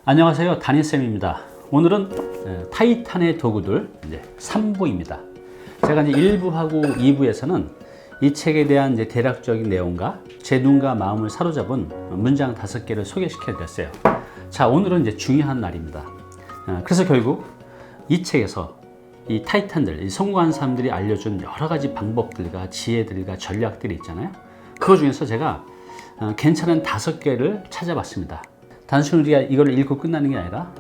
안녕하세요, 다니쌤입니다. 오늘은 타이탄의 도구들 3부입니다. 제가 이제 1부하고 2부에서는 이 책에 대한 대략적인 내용과 제 눈과 마음을 사로잡은 문장 5개를 소개시켜 드렸어요. 자, 오늘은 이제 중요한 날입니다. 그래서 결국 이 책에서 이 타이탄들, 이 성공한 사람들이 알려준 여러 가지 방법들과 지혜들과 전략들이 있잖아요. 그거 중에서 제가 괜찮은 5개를 찾아봤습니다. 단순히 우리가 이걸 읽고 끝나는 게 아니라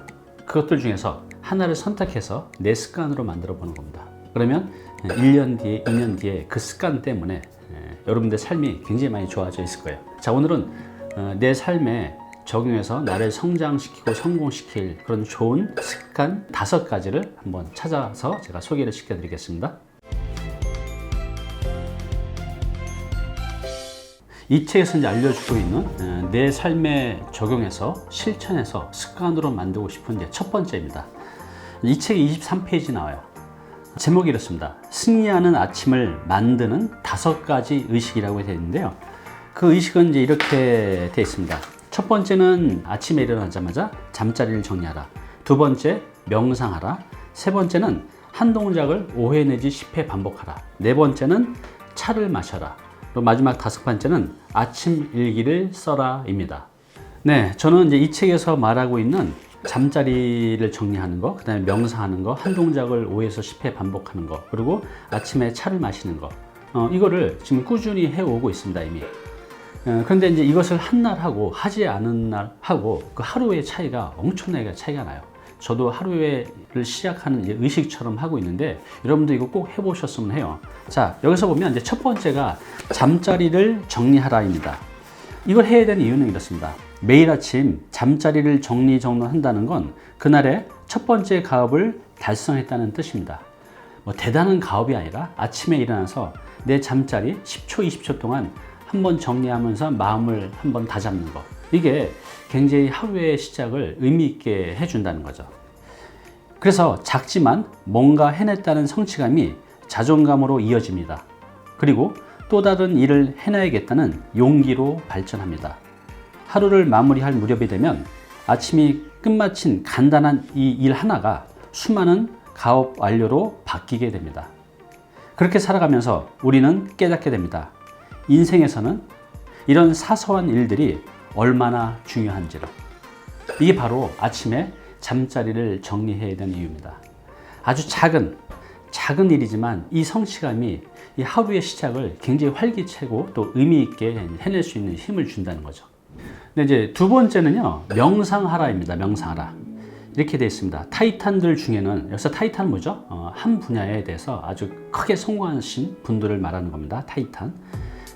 그것들 중에서 하나를 선택해서 내 습관으로 만들어 보는 겁니다. 그러면 1년 뒤에, 2년 뒤에 그 습관 때문에 여러분들 삶이 굉장히 많이 좋아져 있을 거예요. 자, 오늘은 내 삶에 적용해서 나를 성장시키고 성공시킬 그런 좋은 습관 5가지를 한번 찾아서 제가 소개를 시켜드리겠습니다. 이 책에서 이제 알려주고 있는 내 삶에 적용해서 실천해서 습관으로 만들고 싶은 첫 번째입니다. 이 책이 23페이지 나와요. 제목이 이렇습니다. 승리하는 아침을 만드는 5가지 의식이라고 되어 있는데요. 그 의식은 이제 이렇게 되어 있습니다. 첫 번째는 아침에 일어나자마자 잠자리를 정리하라. 두 번째, 명상하라. 세 번째는 한 동작을 5회 내지 10회 반복하라. 네 번째는 차를 마셔라. 그리고 마지막 5번째는 아침 일기를 써라입니다. 네, 저는 이제 이 책에서 말하고 있는 잠자리를 정리하는 거, 그 다음에 명상하는 거, 한 동작을 5에서 10회 반복하는 거, 그리고 아침에 차를 마시는 거, 이거를 지금 꾸준히 해오고 있습니다, 이미. 그런데 이제 이것을 한 날 하고 하지 않은 날 하고 그 하루의 차이가 엄청나게 차이가 나요. 저도 하루를 시작하는 의식처럼 하고 있는데 여러분도 이거 꼭 해보셨으면 해요. 자, 여기서 보면 이제 첫 번째가 잠자리를 정리하라입니다. 이걸 해야 되는 이유는 이렇습니다. 매일 아침 잠자리를 정리한다는 건 그날의 첫 번째 가업을 달성했다는 뜻입니다. 뭐 대단한 가업이 아니라 아침에 일어나서 내 잠자리 10초, 20초 동안 한번 정리하면서 마음을 한번 다잡는 거. 이게 굉장히 하루의 시작을 의미 있게 해준다는 거죠. 그래서 작지만 뭔가 해냈다는 성취감이 자존감으로 이어집니다. 그리고 또 다른 일을 해내야겠다는 용기로 발전합니다. 하루를 마무리할 무렵이 되면 아침이 끝마친 간단한 이 일 하나가 수많은 가업 완료로 바뀌게 됩니다. 그렇게 살아가면서 우리는 깨닫게 됩니다. 인생에서는 이런 사소한 일들이 얼마나 중요한지를. 이게 바로 아침에 잠자리를 정리해야 되는 이유입니다. 아주 작은 일이지만 이 성취감이 이 하루의 시작을 굉장히 활기차고 또 의미 있게 해낼 수 있는 힘을 준다는 거죠. 근데 이제 두 번째는요, 명상하라입니다. 명상하라. 이렇게 되어 있습니다. 타이탄들 중에는, 여기서 타이탄은 뭐죠? 한 분야에 대해서 아주 크게 성공하신 분들을 말하는 겁니다.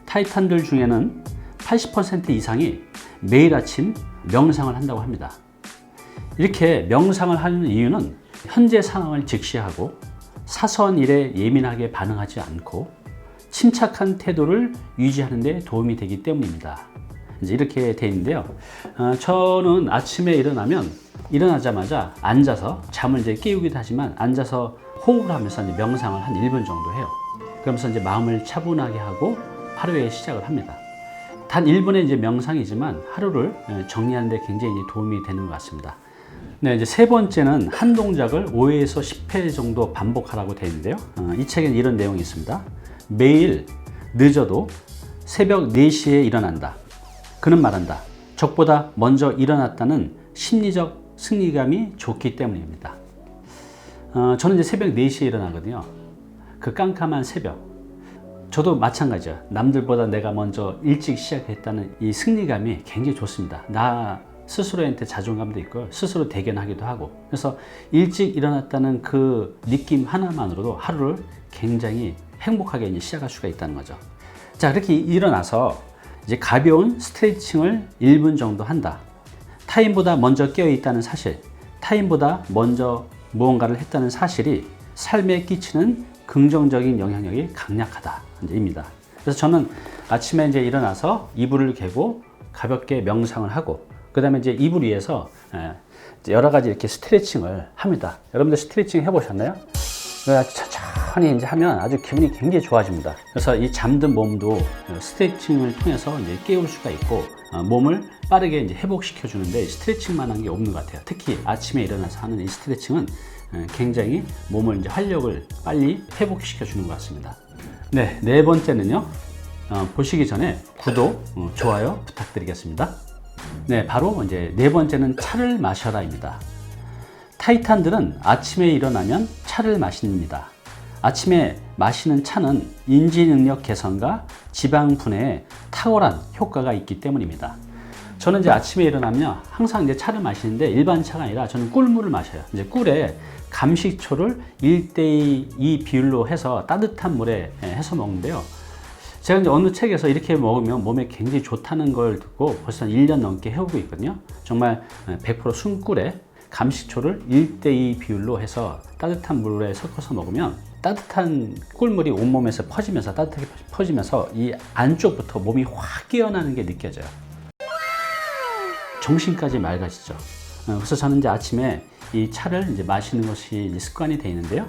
타이탄들 중에는 80% 이상이 매일 아침 명상을 한다고 합니다. 이렇게 명상을 하는 이유는 현재 상황을 직시하고 사소한 일에 예민하게 반응하지 않고 침착한 태도를 유지하는 데 도움이 되기 때문입니다. 이제 이렇게 되어 있는데요. 저는 아침에 일어나자마자 앉아서 잠을 이제 깨우기도 하지만 앉아서 호흡을 하면서 이제 명상을 한 1분 정도 해요. 그러면서 이제 마음을 차분하게 하고 하루의 시작을 합니다. 단 1분의 이제 명상이지만 하루를 정리하는 데 굉장히 도움이 되는 것 같습니다. 네, 이제 세 번째는 한 동작을 5회에서 10회 정도 반복하라고 되어 있는데요. 이 책에는 이런 내용이 있습니다. 매일 늦어도 새벽 4시에 일어난다. 그는 말한다. 적보다 먼저 일어났다는 심리적 승리감이 좋기 때문입니다. 저는 이제 새벽 4시에 일어나거든요. 그 깜깜한 새벽. 저도 마찬가지예요. 남들보다 내가 먼저 일찍 시작했다는 이 승리감이 굉장히 좋습니다. 나 스스로한테 자존감도 있고 스스로 대견하기도 하고, 그래서 일찍 일어났다는 그 느낌 하나만으로도 하루를 굉장히 행복하게 이제 시작할 수가 있다는 거죠. 자, 그렇게 일어나서 이제 가벼운 스트레칭을 1분 정도 한다. 타인보다 먼저 깨어 있다는 사실, 타인보다 먼저 무언가를 했다는 사실이 삶에 끼치는 긍정적인 영향력이 강력하다. 입니다. 그래서 저는 아침에 이제 일어나서 이불을 개고 가볍게 명상을 하고, 그 다음에 이제 이불 위에서 여러 가지 이렇게 스트레칭을 합니다. 여러분들 스트레칭 해보셨나요? 천천히 천천히 이제 하면 아주 기분이 굉장히 좋아집니다. 그래서 이 잠든 몸도 스트레칭을 통해서 이제 깨울 수가 있고 몸을 빠르게 이제 회복시켜 주는데 스트레칭만한 게 없는 것 같아요. 특히 아침에 일어나서 하는 이 스트레칭은 굉장히 몸을 이제 활력을 빨리 회복시켜 주는 것 같습니다. 네, 네 번째는요. 보시기 전에 구독, 좋아요 부탁드리겠습니다. 네, 바로 이제 네 번째는 차를 마셔라입니다. 타이탄들은 아침에 일어나면 차를 마십니다. 아침에 마시는 차는 인지 능력 개선과 지방 분해에 탁월한 효과가 있기 때문입니다. 저는 이제 아침에 일어나면 항상 이제 차를 마시는데 일반 차가 아니라 저는 꿀물을 마셔요. 이제 꿀에 감식초를 1:2 비율로 해서 따뜻한 물에 해서 먹는데요. 제가 이제 어느 책에서 이렇게 먹으면 몸에 굉장히 좋다는 걸 듣고 벌써 1년 넘게 해오고 있거든요. 정말 100% 순꿀에 감식초를 1:2 비율로 해서 따뜻한 물에 섞어서 먹으면 따뜻한 꿀물이 온몸에서 퍼지면서 따뜻하게 퍼지면서 이 안쪽부터 몸이 확 깨어나는 게 느껴져요. 정신까지 맑아지죠. 그래서 저는 이제 아침에 이 차를 이제 마시는 것이 이제 습관이 되어 있는데요.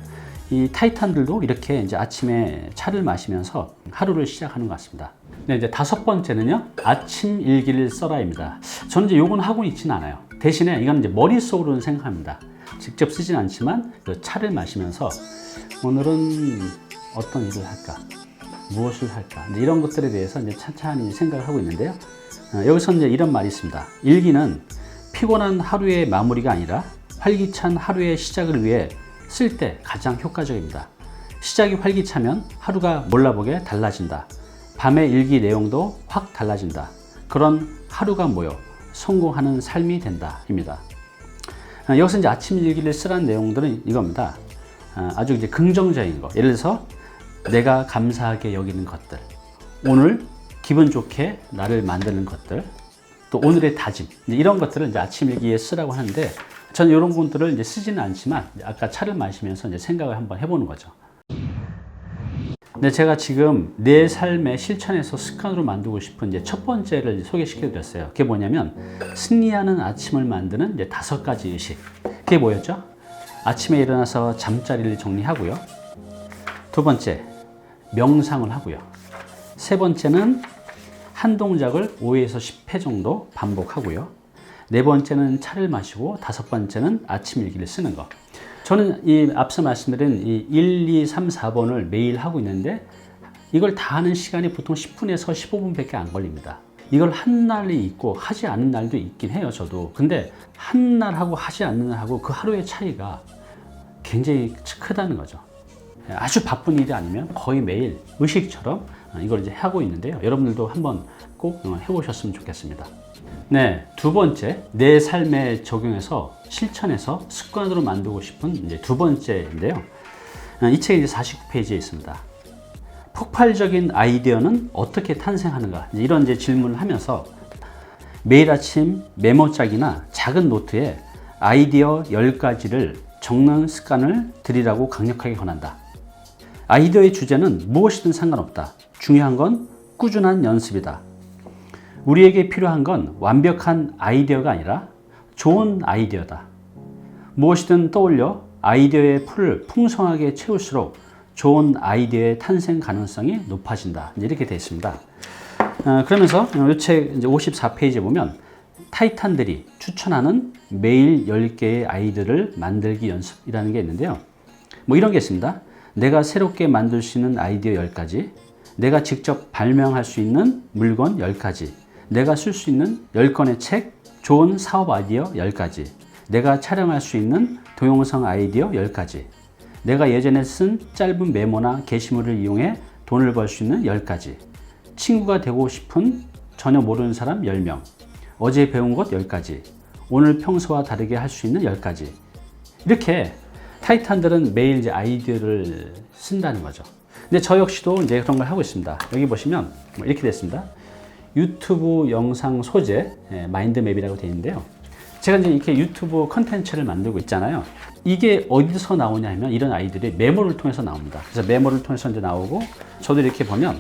이 타이탄들도 이렇게 이제 아침에 차를 마시면서 하루를 시작하는 것 같습니다. 네, 이제 다섯 번째는요, 아침 일기를 써라입니다. 저는 이제 요건 하고 있지는 않아요. 대신에 이건 이제 머릿속으로는 생각합니다. 직접 쓰진 않지만 그 차를 마시면서 오늘은 어떤 일을 할까? 무엇을 할까? 이런 것들에 대해서 이제 찬찬히 생각을 하고 있는데요. 여기서 이제 이런 말이 있습니다. 일기는 피곤한 하루의 마무리가 아니라 활기찬 하루의 시작을 위해 쓸 때 가장 효과적입니다. 시작이 활기차면 하루가 몰라보게 달라진다. 밤의 일기 내용도 확 달라진다. 그런 하루가 모여 성공하는 삶이 된다. 입니다. 여기서 이제 아침 일기를 쓰라는 내용들은 이겁니다. 아주 이제 긍정적인 거. 예를 들어서 내가 감사하게 여기는 것들, 오늘 기분 좋게 나를 만드는 것들, 또 오늘의 다짐, 이런 것들을 이제 아침 일기에 쓰라고 하는데 저는 이런 것들을 이제 쓰지는 않지만 아까 차를 마시면서 이제 생각을 한번 해보는 거죠. 네, 제가 지금 내 삶의 실천에서 습관으로 만들고 싶은 이제 첫 번째를 소개시켜 드렸어요. 그게 뭐냐면 승리하는 아침을 만드는 이제 5가지 의식. 그게 뭐였죠? 아침에 일어나서 잠자리를 정리하고요. 두 번째, 명상을 하고요. 세 번째는 한 동작을 5에서 10회 정도 반복하고요. 네 번째는 차를 마시고 다섯 번째는 아침 일기를 쓰는 거. 저는 이 앞서 말씀드린 이 1, 2, 3, 4번을 매일 하고 있는데 이걸 다 하는 시간이 보통 10분에서 15분밖에 안 걸립니다. 이걸 한 날이 있고 하지 않은 날도 있긴 해요, 저도. 근데 한 날하고 하지 않는 날하고 그 하루의 차이가 굉장히 크다는 거죠. 아주 바쁜 일이 아니면 거의 매일 의식처럼 이걸 이제 하고 있는데요. 여러분들도 한번 꼭 해보셨으면 좋겠습니다. 네, 두 번째, 내 삶에 적용해서 실천해서 습관으로 만들고 싶은 이제 두 번째인데요. 이 책이 이제 49페이지에 있습니다. 폭발적인 아이디어는 어떻게 탄생하는가? 이런 이제 질문을 하면서 매일 아침 메모장이나 작은 노트에 아이디어 10가지를 적는 습관을 들이라고 강력하게 권한다. 아이디어의 주제는 무엇이든 상관없다. 중요한 건 꾸준한 연습이다. 우리에게 필요한 건 완벽한 아이디어가 아니라 좋은 아이디어다. 무엇이든 떠올려 아이디어의 풀을 풍성하게 채울수록 좋은 아이디어의 탄생 가능성이 높아진다. 이렇게 되어 있습니다. 그러면서 이 책 54페이지에 보면 타이탄들이 추천하는 매일 10개의 아이디어를 만들기 연습이라는 게 있는데요. 뭐 이런 게 있습니다. 내가 새롭게 만들 수 있는 아이디어 10가지, 내가 직접 발명할 수 있는 물건 10가지, 내가 쓸 수 있는 10권의 책, 좋은 사업 아이디어 10가지, 내가 촬영할 수 있는 동영상 아이디어 10가지, 내가 예전에 쓴 짧은 메모나 게시물을 이용해 돈을 벌 수 있는 10가지, 친구가 되고 싶은 전혀 모르는 사람 10명, 어제 배운 것 10가지, 오늘 평소와 다르게 할 수 있는 10가지. 이렇게 타이탄들은 매일 이제 아이디어를 쓴다는 거죠. 근데 저 역시도 이제 그런 걸 하고 있습니다. 여기 보시면 이렇게 됐습니다. 유튜브 영상 소재 마인드맵이라고 되어 있는데요. 제가 이제 이렇게 유튜브 컨텐츠를 만들고 있잖아요. 이게 어디서 나오냐 하면 이런 아이들이 메모를 통해서 나옵니다. 그래서 메모를 통해서 이제 나오고 저도 이렇게 보면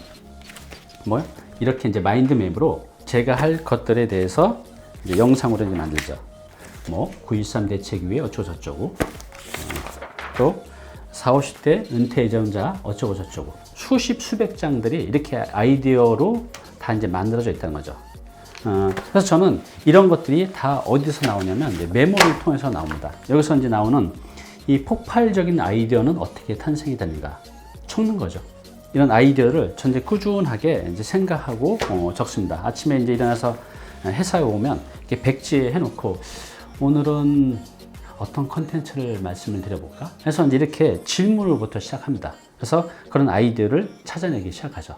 뭐요? 이렇게 이제 마인드맵으로 제가 할 것들에 대해서 이제 영상으로 이제 만들죠. 뭐 9.13 대책 위에 어쩌고저쩌고 또 4, 50대 은퇴 예정자 어쩌고 저쩌고 수십 수백 장들이 이렇게 아이디어로 다 이제 만들어져 있다는 거죠. 그래서 저는 이런 것들이 다 어디서 나오냐면 이제 메모를 통해서 나옵니다. 여기서 이제 나오는 이 폭발적인 아이디어는 어떻게 탄생이 됩니까? 적는 거죠. 이런 아이디어를 전 이제 꾸준하게 이제 생각하고 적습니다. 아침에 이제 일어나서 회사에 오면 이렇게 백지에 해놓고 오늘은 어떤 컨텐츠를 말씀을 드려볼까? 해서 이제 이렇게 질문으로부터 시작합니다. 그래서 그런 아이디어를 찾아내기 시작하죠.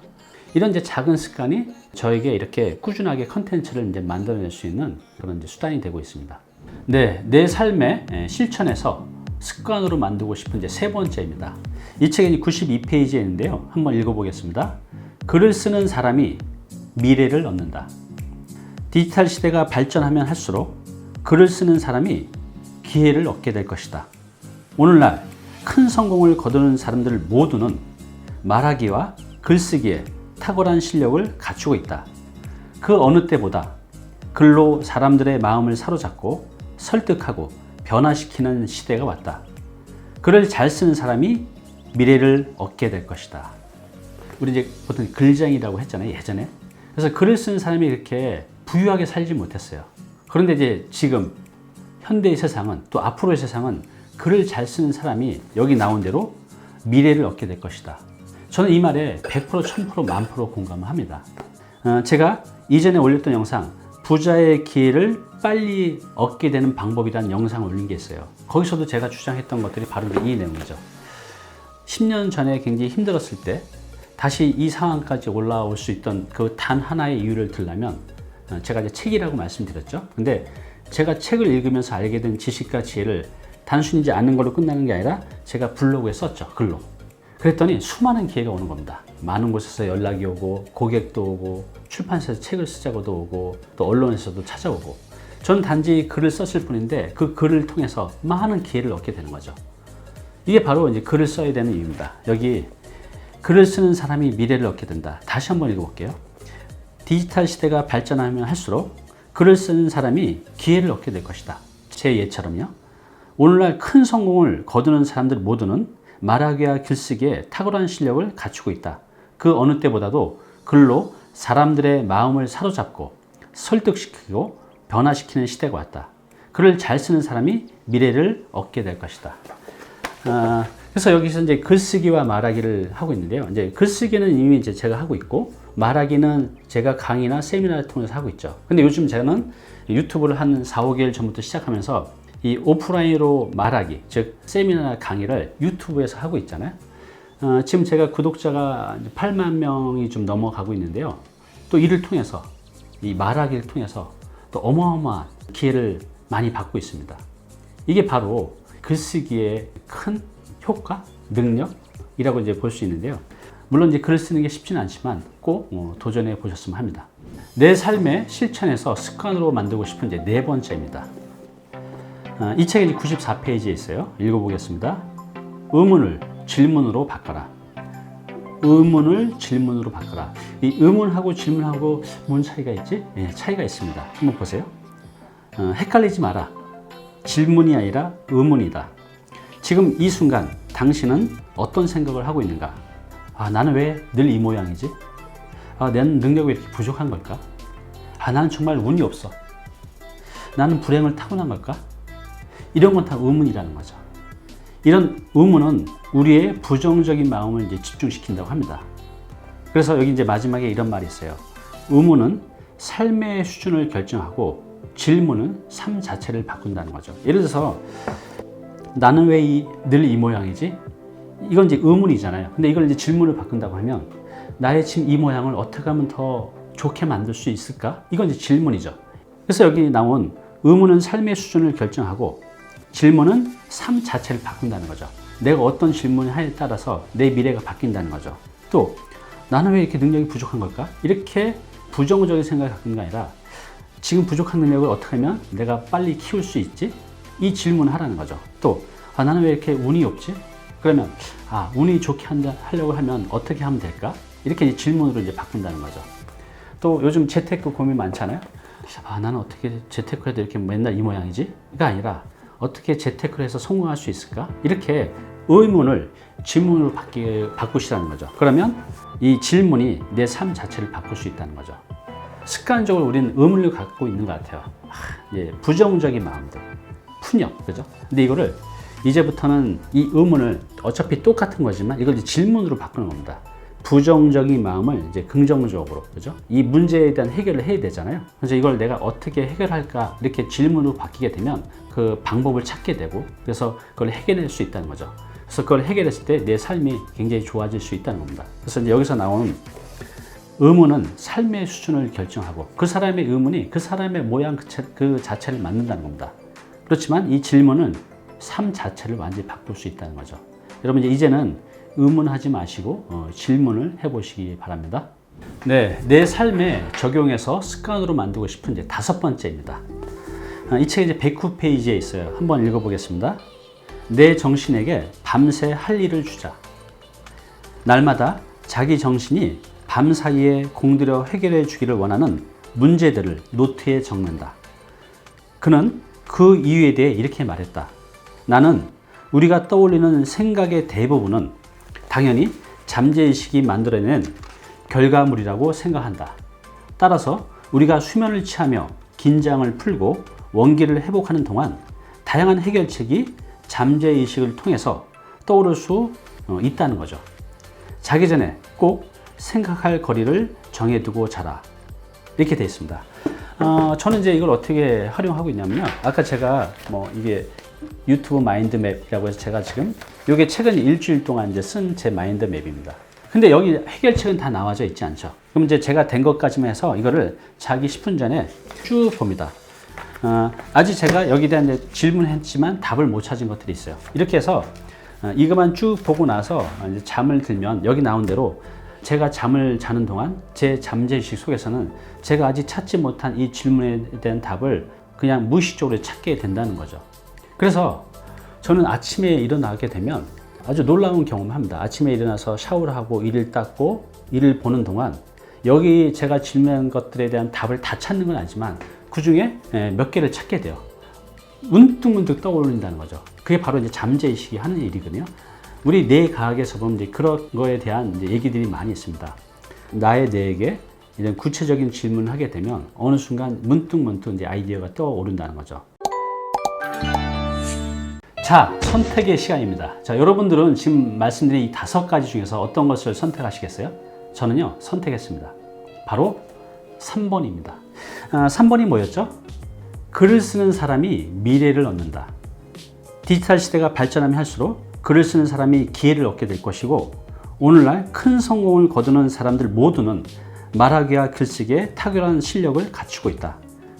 이런 이제 작은 습관이 저에게 이렇게 꾸준하게 컨텐츠를 이제 만들어낼 수 있는 그런 이제 수단이 되고 있습니다. 네, 내 삶의 실천에서 습관으로 만들고 싶은 이제 세 번째입니다. 이 책이 92페이지에 있는데요. 한번 읽어보겠습니다. 글을 쓰는 사람이 미래를 얻는다. 디지털 시대가 발전하면 할수록 글을 쓰는 사람이 기회를 얻게 될 것이다. 오늘날 큰 성공을 거두는 사람들 모두는 말하기와 글쓰기에 탁월한 실력을 갖추고 있다. 그 어느 때보다 글로 사람들의 마음을 사로잡고 설득하고 변화시키는 시대가 왔다. 글을 잘 쓰는 사람이 미래를 얻게 될 것이다. 우리 이제 보통 글쟁이라고 했잖아요, 예전에. 그래서 글을 쓰는 사람이 이렇게 부유하게 살지 못했어요. 그런데 이제 지금 현대의 세상은, 또 앞으로의 세상은 글을 잘 쓰는 사람이 여기 나온 대로 미래를 얻게 될 것이다. 저는 이 말에 100%, 1000%, 10,000% 공감을 합니다. 제가 이전에 올렸던 영상, 부자의 기회를 빨리 얻게 되는 방법이라는 영상을 올린 게 있어요. 거기서도 제가 주장했던 것들이 바로 이 내용이죠. 10년 전에 굉장히 힘들었을 때 다시 이 상황까지 올라올 수 있던 그 단 하나의 이유를 들려면 제가 이제 책이라고 말씀드렸죠. 근데 제가 책을 읽으면서 알게 된 지식과 지혜를 단순히 이제 아는 걸로 끝나는 게 아니라 제가 블로그에 썼죠, 글로. 그랬더니 수많은 기회가 오는 겁니다. 많은 곳에서 연락이 오고, 고객도 오고, 출판사에서 책을 쓰자고도 오고, 또 언론에서도 찾아오고. 전 단지 글을 썼을 뿐인데 그 글을 통해서 많은 기회를 얻게 되는 거죠. 이게 바로 이제 글을 써야 되는 이유입니다. 여기 글을 쓰는 사람이 미래를 얻게 된다. 다시 한번 읽어볼게요. 디지털 시대가 발전하면 할수록 글을 쓰는 사람이 기회를 얻게 될 것이다. 제 예처럼요. 오늘날 큰 성공을 거두는 사람들 모두는 말하기와 글쓰기에 탁월한 실력을 갖추고 있다. 그 어느 때보다도 글로 사람들의 마음을 사로잡고 설득시키고 변화시키는 시대가 왔다. 글을 잘 쓰는 사람이 미래를 얻게 될 것이다. 그래서 여기서 이제 글쓰기와 말하기를 하고 있는데요. 이제 글쓰기는 이미 이제 제가 하고 있고, 말하기는 제가 강의나 세미나를 통해서 하고 있죠. 근데 요즘 저는 유튜브를 한 4, 5개월 전부터 시작하면서 이 오프라인으로 말하기, 즉 세미나나 강의를 유튜브에서 하고 있잖아요. 지금 제가 구독자가 8만 명이 좀 넘어가고 있는데요. 또 이를 통해서, 이 말하기를 통해서 또 어마어마한 기회를 많이 받고 있습니다. 이게 바로 글쓰기의 큰 효과, 능력이라고 이제 볼 수 있는데요. 물론 이제 글을 쓰는 게 쉽지는 않지만 꼭 도전해 보셨으면 합니다. 내 삶의 실천에서 습관으로 만들고 싶은 이제 네 번째입니다. 이 책이 94페이지에 있어요. 읽어보겠습니다. 의문을 질문으로 바꿔라. 의문을 질문으로 바꿔라. 이 의문하고 질문하고 뭔 차이가 있지? 네, 차이가 있습니다. 한번 보세요. 헷갈리지 마라. 질문이 아니라 의문이다. 지금 이 순간 당신은 어떤 생각을 하고 있는가? 나는 왜 늘 이 모양이지? 내 능력이 왜 이렇게 부족한 걸까? 나는 정말 운이 없어. 나는 불행을 타고난 걸까? 이런 건 다 의문이라는 거죠. 이런 의문은 우리의 부정적인 마음을 이제 집중시킨다고 합니다. 그래서 여기 이제 마지막에 이런 말이 있어요. 의문은 삶의 수준을 결정하고 질문은 삶 자체를 바꾼다는 거죠. 예를 들어서 나는 왜 늘 이 모양이지? 이건 이제 의문이잖아요. 근데 이걸 이제 질문을 바꾼다고 하면 나의 지금 이 모양을 어떻게 하면 더 좋게 만들 수 있을까? 이건 이제 질문이죠. 그래서 여기 나온 의문은 삶의 수준을 결정하고 질문은 삶 자체를 바꾼다는 거죠. 내가 어떤 질문을 하에 따라서 내 미래가 바뀐다는 거죠. 또 나는 왜 이렇게 능력이 부족한 걸까? 이렇게 부정적인 생각을 갖는 게 아니라 지금 부족한 능력을 어떻게 하면 내가 빨리 키울 수 있지? 이 질문을 하라는 거죠. 또 나는 왜 이렇게 운이 없지? 그러면 운이 좋게 하려고 하면 어떻게 하면 될까? 이렇게 질문으로 이제 바꾼다는 거죠. 또 요즘 재테크 고민 많잖아요. 나는 어떻게 재테크를 해도 이렇게 맨날 이 모양이지? 가 아니라 어떻게 재테크를 해서 성공할 수 있을까? 이렇게 의문을 질문으로 바꾸시라는 거죠. 그러면 이 질문이 내 삶 자체를 바꿀 수 있다는 거죠. 습관적으로 우리는 의문을 갖고 있는 것 같아요. 부정적인 마음들, 푸념, 그죠? 근데 이거를 이제부터는 이 의문을 어차피 똑같은 거지만 이걸 이제 질문으로 바꾸는 겁니다. 부정적인 마음을 이제 긍정적으로, 그죠? 이 문제에 대한 해결을 해야 되잖아요. 그래서 이걸 내가 어떻게 해결할까 이렇게 질문으로 바뀌게 되면 그 방법을 찾게 되고, 그래서 그걸 해결할 수 있다는 거죠. 그래서 그걸 해결했을 때 내 삶이 굉장히 좋아질 수 있다는 겁니다. 그래서 이제 여기서 나온 의문은 삶의 수준을 결정하고 그 사람의 의문이 그 사람의 모양 그 자체를 만든다는 겁니다. 그렇지만 이 질문은 삶 자체를 완전히 바꿀 수 있다는 거죠. 여러분 이제는 의문하지 마시고 질문을 해보시기 바랍니다. 네, 내 삶에 적용해서 습관으로 만들고 싶은 이제 5번째입니다. 이 책이 이제 109페이지에 있어요. 한번 읽어보겠습니다. 내 정신에게 밤새 할 일을 주자. 날마다 자기 정신이 밤 사이에 공들여 해결해 주기를 원하는 문제들을 노트에 적는다. 그는 그 이유에 대해 이렇게 말했다. 나는 우리가 떠올리는 생각의 대부분은 당연히 잠재의식이 만들어낸 결과물이라고 생각한다. 따라서 우리가 수면을 취하며 긴장을 풀고 원기를 회복하는 동안 다양한 해결책이 잠재의식을 통해서 떠오를 수 있다는 거죠. 자기 전에 꼭 생각할 거리를 정해두고 자라. 이렇게 되어 있습니다. 저는 이제 이걸 어떻게 활용하고 있냐면요. 아까 제가 이게 유튜브 마인드맵이라고 해서 제가 지금 이게 최근 일주일 동안 이제 쓴 제 마인드맵입니다. 근데 여기 해결책은 다 나와져 있지 않죠. 그럼 이제 제가 된 것까지만 해서 이거를 자기 10분 전에 쭉 봅니다. 아직 제가 여기에 대한 질문했지만 답을 못 찾은 것들이 있어요. 이렇게 해서 이것만 쭉 보고 나서 이제 잠을 들면 여기 나온 대로 제가 잠을 자는 동안 제 잠재의식 속에서는 제가 아직 찾지 못한 이 질문에 대한 답을 그냥 무의식적으로 찾게 된다는 거죠. 그래서 저는 아침에 일어나게 되면 아주 놀라운 경험을 합니다. 아침에 일어나서 샤워를 하고 이를 닦고 이를 보는 동안 여기 제가 질문한 것들에 대한 답을 다 찾는 건 아니지만 그 중에 몇 개를 찾게 돼요. 문득문득 떠올린다는 거죠. 그게 바로 이제 잠재의식이 하는 일이거든요. 우리 뇌과학에서 보면 이제 그런 거에 대한 이제 얘기들이 많이 있습니다. 나의 뇌에게 이런 구체적인 질문을 하게 되면 어느 순간 문득문득 이제 아이디어가 떠오른다는 거죠. 자, 선택의 시간입니다. 자, 여러분들은 지금 말씀드린 이 5가지 중에서 어떤 것을 선택하시겠어요? 저는요, 선택했습니다. 바로 3번입니다. 3번이 뭐였죠? 글을 쓰는 사람이 미래를 얻는다. 디지털 시대가 발전하면 할수록 글을 쓰는 사람이 기회를 얻게 될 것이고, 오늘날 큰 성공을 거두는 사람들 모두는 말하기와 글쓰기에 탁월한 실력을 갖추고 있다.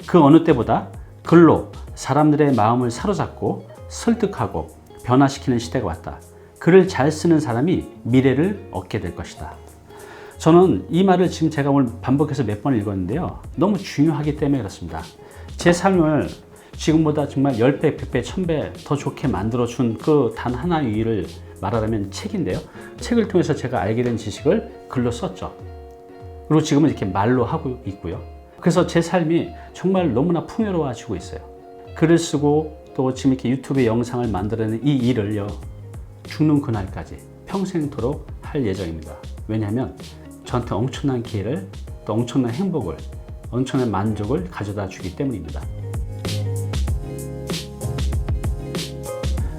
그 어느 때보다 글로 사람들의 마음을 사로잡고 설득하고 변화시키는 시대가 왔다. 글을 잘 쓰는 사람이 미래를 얻게 될 것이다. 저는 이 말을 지금 제가 오늘 반복해서 몇 번 읽었는데요. 너무 중요하기 때문에 그렇습니다. 제 삶을 지금보다 정말 10배, 100배, 1000배 더 좋게 만들어준 그 단 하나의 일을 말하자면 책인데요. 책을 통해서 제가 알게 된 지식을 글로 썼죠. 그리고 지금은 이렇게 말로 하고 있고요. 그래서 제 삶이 정말 너무나 풍요로워지고 있어요. 글을 쓰고 또 지금 이렇게 유튜브에 영상을 만들어내는 이 일을요, 죽는 그날까지 평생토록 할 예정입니다. 왜냐하면 저한테 엄청난 기회를, 또 엄청난 행복을, 엄청난 만족을 가져다 주기 때문입니다.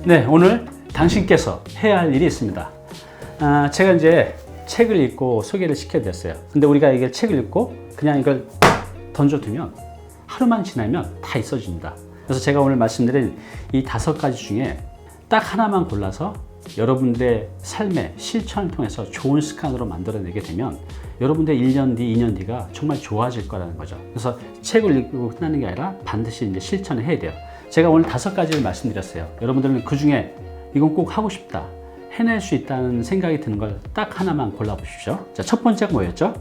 네, 오늘 당신께서 해야 할 일이 있습니다. 제가 이제 책을 읽고 소개를 시켜드렸어요. 근데 우리가 이게 책을 읽고 그냥 이걸 던져두면 하루만 지나면 다 있어집니다. 그래서 제가 오늘 말씀드린 이 5가지 중에 딱 하나만 골라서 여러분들의 삶의 실천을 통해서 좋은 습관으로 만들어내게 되면 여러분들의 1년 뒤, 2년 뒤가 정말 좋아질 거라는 거죠. 그래서 책을 읽고 끝나는 게 아니라 반드시 이제 실천을 해야 돼요. 제가 오늘 5가지를 말씀드렸어요. 여러분들은 그 중에 이건 꼭 하고 싶다, 해낼 수 있다는 생각이 드는 걸 딱 하나만 골라보십시오. 자, 첫 번째가 뭐였죠?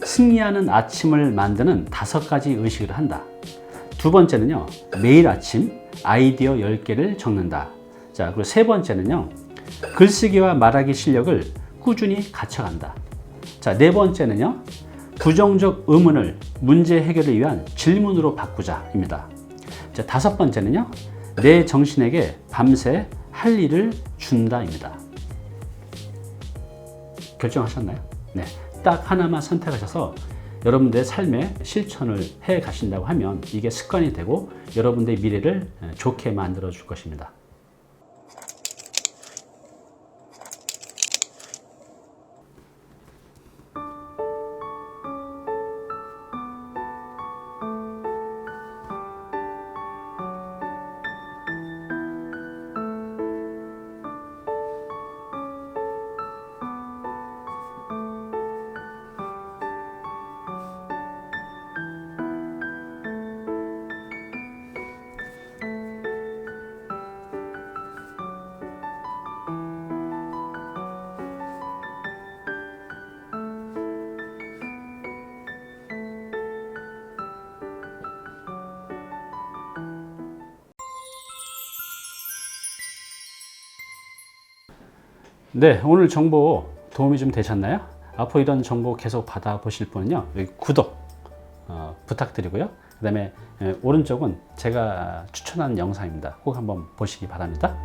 승리하는 아침을 만드는 5가지 의식을 한다. 두 번째는요, 매일 아침 아이디어 10개를 적는다. 자, 그리고 세 번째는요, 글쓰기와 말하기 실력을 꾸준히 갖춰간다. 자, 네 번째는요, 부정적 의문을 문제 해결을 위한 질문으로 바꾸자입니다. 자, 5번째는요, 내 정신에게 밤새 할 일을 준다. 준다입니다. 결정하셨나요? 네. 딱 하나만 선택하셔서 여러분들의 삶에 실천을 해 가신다고 하면 이게 습관이 되고 여러분들의 미래를 좋게 만들어 줄 것입니다. 네, 오늘 정보 도움이 좀 되셨나요? 앞으로 이런 정보 계속 받아보실 분은요, 여기 구독 부탁드리고요. 그 다음에 오른쪽은 제가 추천한 영상입니다. 꼭 한번 보시기 바랍니다.